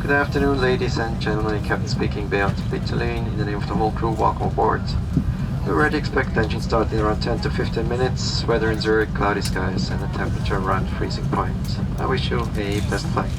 Good afternoon, ladies and gentlemen. Captain speaking, HB-JHA. In the name of the whole crew, welcome aboard. We're ready to expect engine start in around 10 to 15 minutes. Weather in Zurich, cloudy skies, and a temperature around freezing point. I wish you a best flight.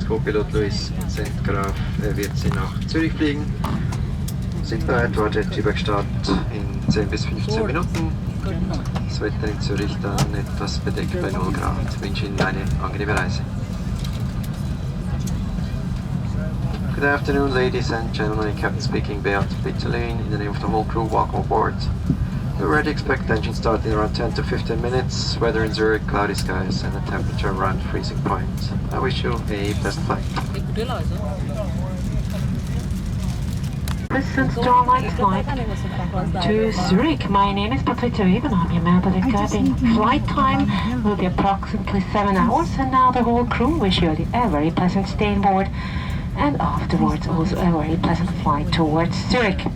Co-Pilot Luis Zentgraf wird Sie nach Zürich fliegen. Sind bereit, wartet Pushback-Start in 10 bis 15 Minuten. Das Wetter in Zürich dann etwas bedeckt bei 0 Grad. Ich wünsche Ihnen eine angenehme Reise. Good afternoon, ladies and gentlemen. Captain speaking, HB-JHA. In the name of the whole crew, welcome aboard. We're ready to expect engine start in around 10 to 15 minutes. Weather in Zurich, cloudy skies, and a temperature around freezing point. I wish you a best flight. This is Starlight flight to Zurich. My name is Patricia Weber. I'm your mounted cabin. Flight time will be approximately 7 hours, and now the whole crew wish you a very pleasant stay on board, and afterwards also a very pleasant flight towards Zurich.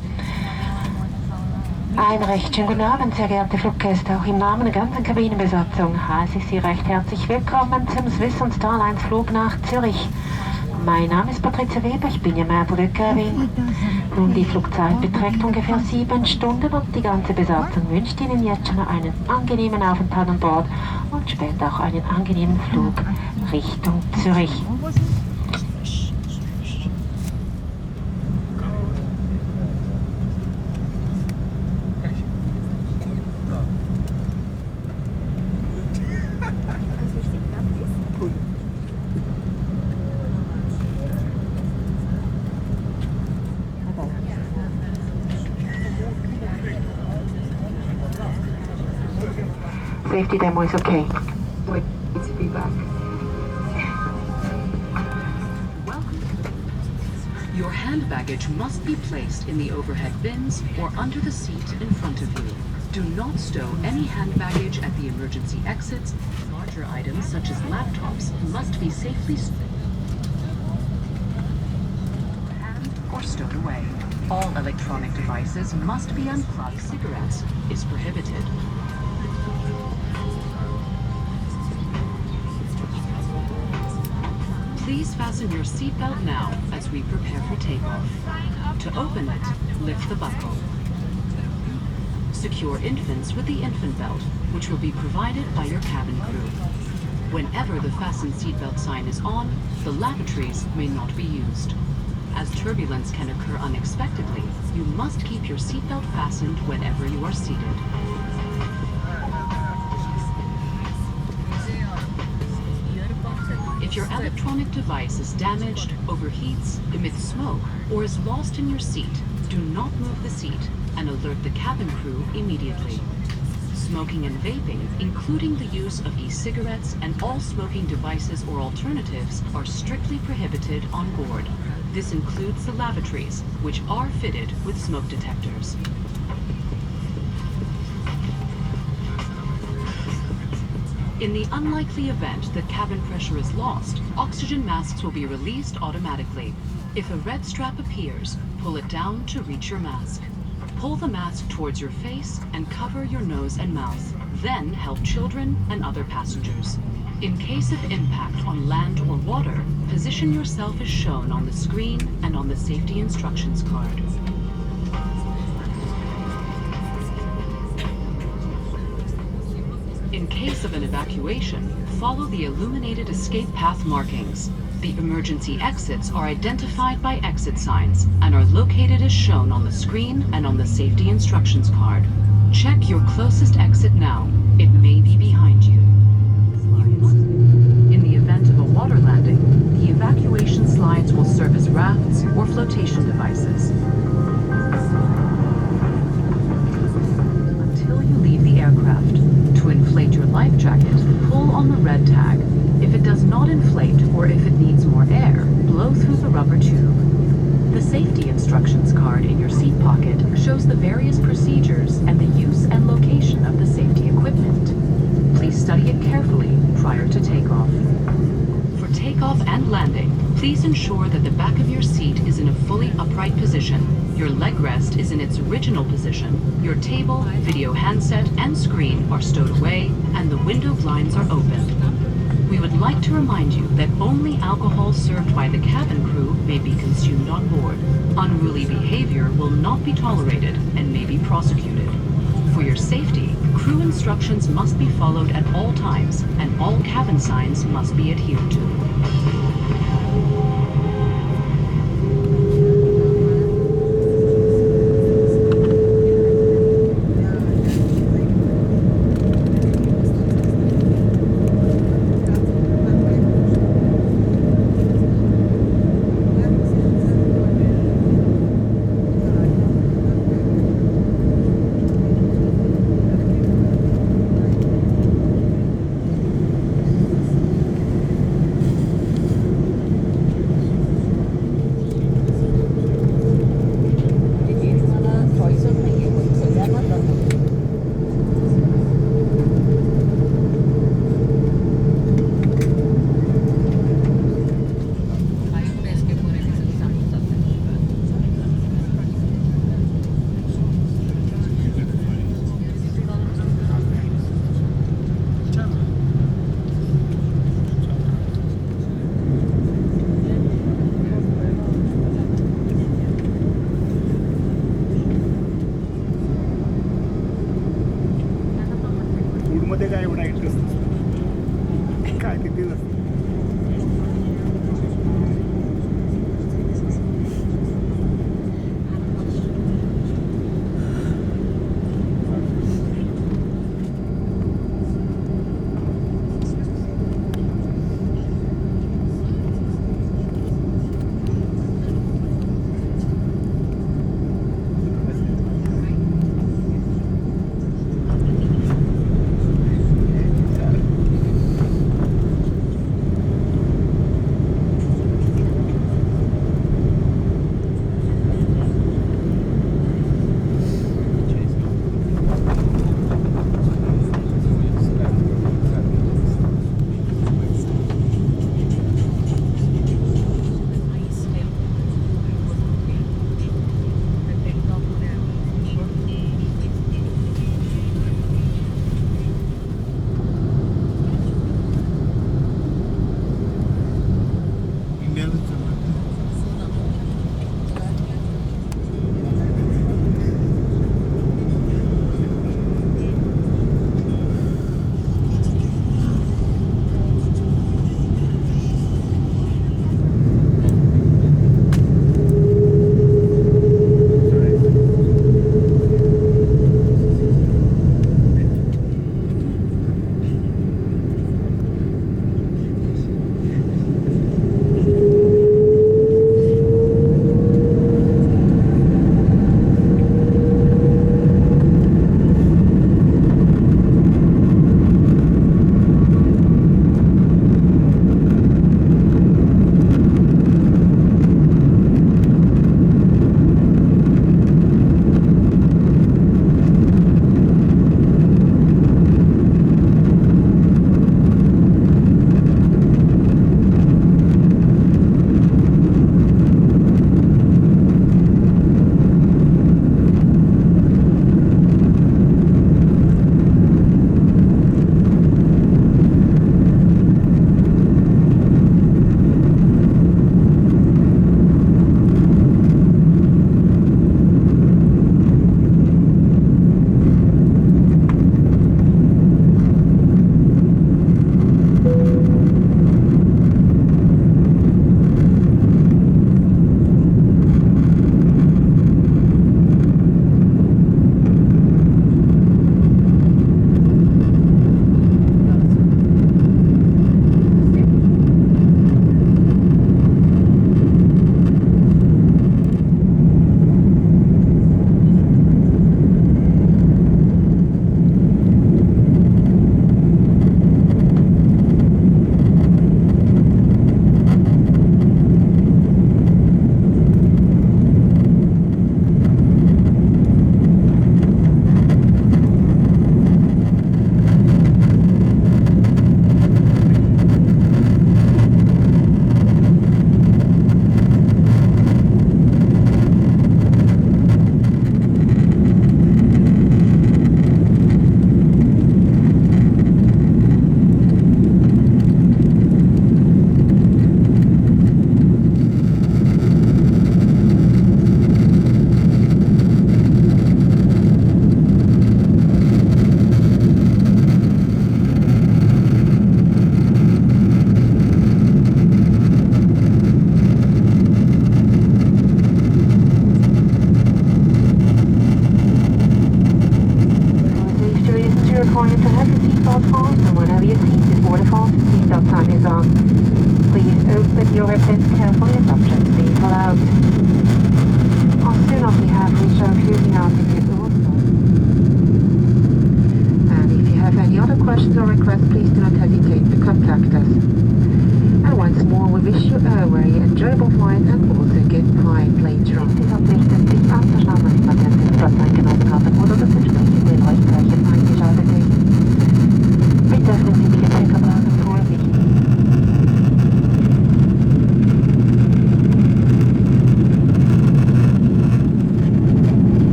Einen recht schönen guten Abend, sehr geehrte Fluggäste. Auch im Namen der ganzen Kabinenbesatzung heiße ich Sie recht herzlich willkommen zum Swiss und Starlines Flug nach Zürich. Mein Name ist Patricia Weber, ich bin Ihr Mehrbrückerin. Nun, die Flugzeit beträgt ungefähr 7 Stunden und die ganze Besatzung wünscht Ihnen jetzt schon einen angenehmen Aufenthalt an Bord und später auch einen angenehmen Flug Richtung Zürich. Safety demo is okay. Wait to be back. Your hand baggage must be placed in the overhead bins or under the seat in front of you. Do not stow any hand baggage at the emergency exits. Larger items such as laptops must be safely hand or stowed away. All electronic devices must be unplugged. Cigarettes is prohibited. Please fasten your seatbelt now as we prepare for takeoff. To open it, lift the buckle. Secure infants with the infant belt, which will be provided by your cabin crew. Whenever the fasten seatbelt sign is on, the lavatories may not be used. As turbulence can occur unexpectedly, you must keep your seatbelt fastened whenever you are seated. If your electronic device is damaged, overheats, emits smoke, or is lost in your seat, do not move the seat and alert the cabin crew immediately. Smoking and vaping, including the use of e-cigarettes and all smoking devices or alternatives, are strictly prohibited on board. This includes the lavatories, which are fitted with smoke detectors. In the unlikely event that cabin pressure is lost, oxygen masks will be released automatically. If a red strap appears, pull it down to reach your mask. Pull the mask towards your face and cover your nose and mouth. Then help children and other passengers. In case of impact on land or water, position yourself as shown on the screen and on the safety instructions card. In case of an evacuation, follow the illuminated escape path markings. The emergency exits are identified by exit signs and are located as shown on the screen and on the safety instructions card. Check your closest exit now. It may be behind you. In the event of a water landing, the evacuation slides will serve as rafts or flotation devices. Until you leave the aircraft. To inflate your life jacket, pull on the red tag. If it does not inflate or if it needs more air, blow through the rubber tube. The safety instructions card in your seat pocket shows the various procedures and the use and location of the safety equipment. Please study it carefully prior to takeoff. For takeoff and landing, please ensure that the back of your seat is in a fully upright position. Your leg rest is in its original position. Your table, video handset, and screen are stowed away, and the window blinds are opened. We would like to remind you that only alcohol served by the cabin crew may be consumed on board. Unruly behavior will not be tolerated and may be prosecuted. For your safety, crew instructions must be followed at all times, and all cabin signs must be adhered to.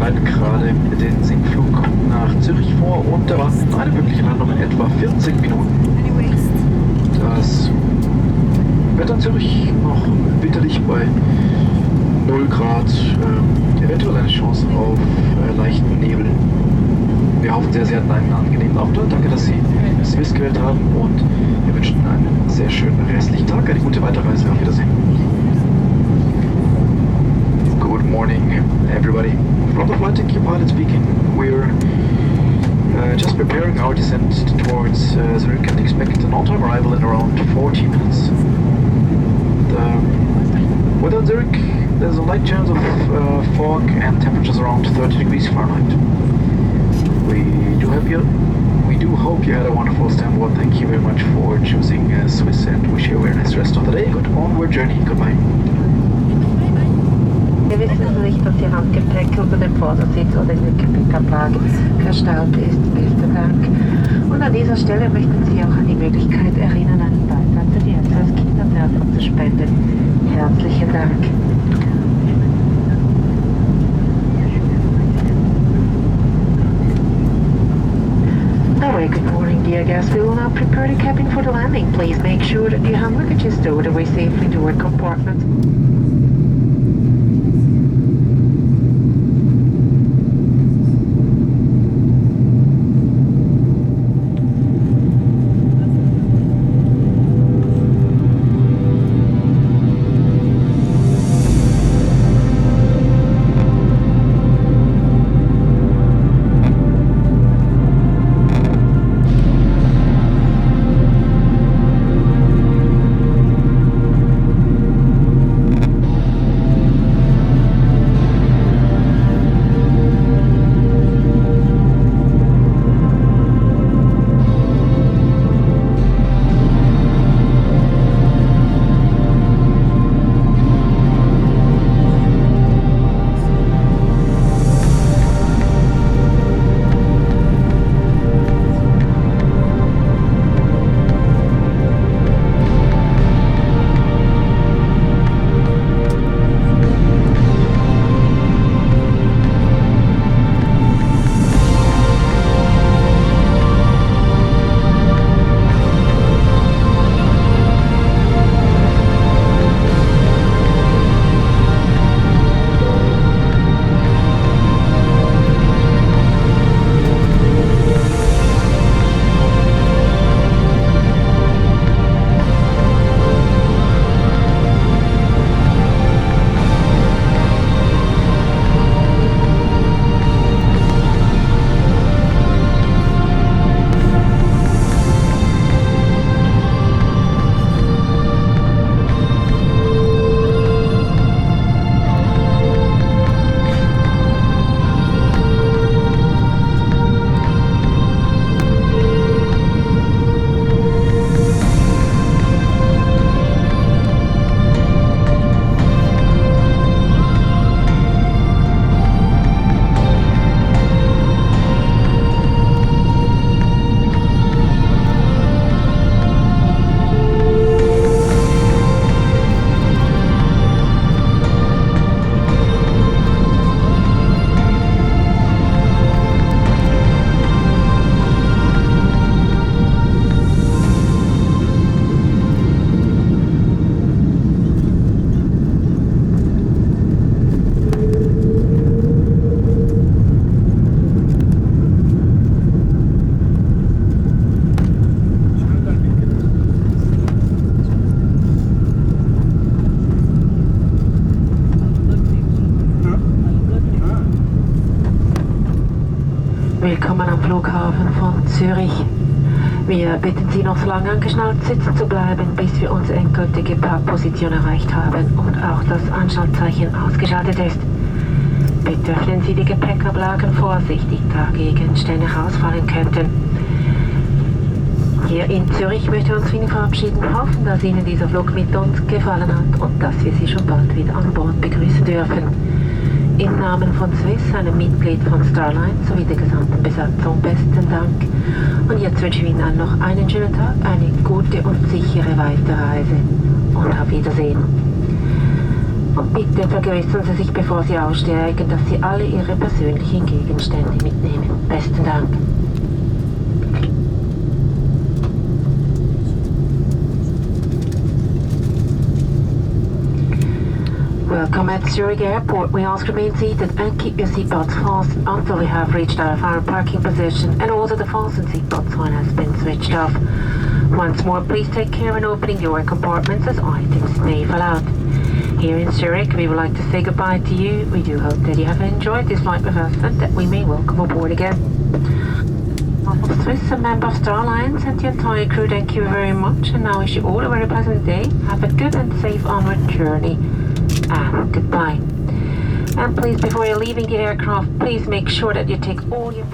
bereiten gerade den Sinkflug nach Zürich vor und erwarten eine mögliche Landung in etwa 40 Minuten. Das Wetter in Zürich noch winterlich bei 0 Grad, eventuell eine Chance auf leichten Nebel. Wir hoffen sehr, Sie hatten einen angenehmen Aufenthalt. Danke, dass Sie Swiss gewählt haben und wir wünschen Ihnen einen sehr schönen restlichen Tag, eine gute Weiterreise. Auf Wiedersehen. Good morning, everybody. From the flight deck, your pilot speaking. We're just preparing our descent towards Zurich and expect an on-time arrival in around 40 minutes. The weather in Zurich, there's a light chance of fog and temperatures around 30 degrees Fahrenheit. We do hope you had a wonderful stay on board. Thank you very much for choosing Swiss and wish you a very nice rest of the day. Good onward journey. Goodbye. Wissen Sie nicht, dass Ihr Handgepäck unter dem Vordersitz oder in der Gepäckablage verstaut ist? Besten Dank. Und an dieser Stelle möchten Sie auch an die Möglichkeit erinnern, einen Beitrag für die SOS Kinderdörfer zu spenden. Herzlichen Dank. Very good morning, dear guests. We will now prepare the cabin for the landing. Please make sure that your hand luggage is stowed away safely to your compartment. Willkommen am Flughafen von Zürich. Wir bitten Sie noch so lange angeschnallt sitzen zu bleiben, bis wir unsere endgültige Parkposition erreicht haben und auch das Anschnallzeichen ausgeschaltet ist. Bitte öffnen Sie die Gepäckablagen vorsichtig, da Gegenstände rausfallen könnten. Hier in Zürich möchten wir uns Ihnen verabschieden, hoffen, dass Ihnen dieser Flug mit uns gefallen hat und dass wir Sie schon bald wieder an Bord begrüßen dürfen. Im Namen von Swiss, einem Mitglied von Starline sowie der gesamten Besatzung besten Dank. Und jetzt wünsche ich Ihnen allen noch einen schönen Tag, eine gute und sichere Weiterreise und auf Wiedersehen. Und bitte vergewissern Sie sich, bevor Sie aussteigen, dass Sie alle Ihre persönlichen Gegenstände mitnehmen. Besten Dank. Welcome at Zurich Airport. We ask remain seated and keep your seatbelts fastened until we have reached our final parking position and also the fasten seatbelt sign has been switched off. Once more, please take care when opening your compartments as items may fall out. Here in Zurich, we would like to say goodbye to you. We do hope that you have enjoyed this flight with us and that we may welcome aboard again. Of Swiss, a member of Star Alliance, and the entire crew, thank you very much, and I wish you all a very pleasant day. Have a good and safe onward journey. And goodbye. And please, before you're leaving the aircraft, please make sure that you take all your